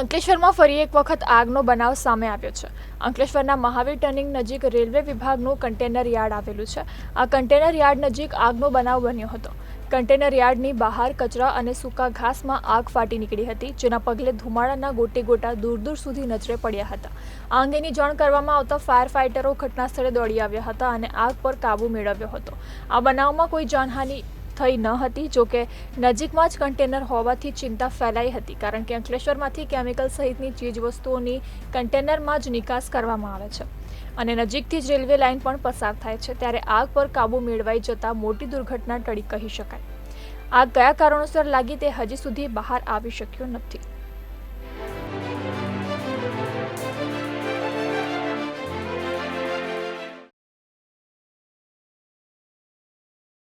અંકલેશ્વરમાં ફરી એક વખત આગનો બનાવ સામે આવ્યો છે। અંકલેશ્વરના મહાવીર ટર્નિંગ નજીક રેલવે વિભાગનું કન્ટેનર યાર્ડ આવેલું છે। આ કન્ટેનર યાર્ડ નજીક આગનો બનાવ બન્યો હતો। કન્ટેનર યાર્ડની બહાર કચરા અને સૂકા ઘાસમાં આગ ફાટી નીકળી હતી, જેના પગલે ધુમાડાના ગોટે ગોટા દૂર દૂર સુધી નજરે પડ્યા હતા। આ અંગેની જાણ કરવામાં આવતા ફાયર ફાઇટરો ઘટનાસ્થળે દોડી આવ્યા હતા અને આગ પર કાબૂ મેળવ્યો હતો। આ બનાવમાં કોઈ જાનહાનિ થઈ ન હતી। જોકે નજીકમાં જ કન્ટેનર હોવાથી ચિંતા ફેલાઈ હતી, કારણ કે અંકલેશ્વરમાંથી કેમિકલ સહિતની ચીજવસ્તુઓની કન્ટેનરમાં જ નિકાસ કરવામાં આવે છે અને નજીકથી જ રેલવે લાઇન પણ પસાર થાય છે, ત્યારે આગ પર કાબૂ મેળવાઈ જતાં મોટી દુર્ઘટના ટળી કહી શકાય। આગ કયા કારણોસર લાગી તે હજી સુધી બહાર આવી શક્યું નથી।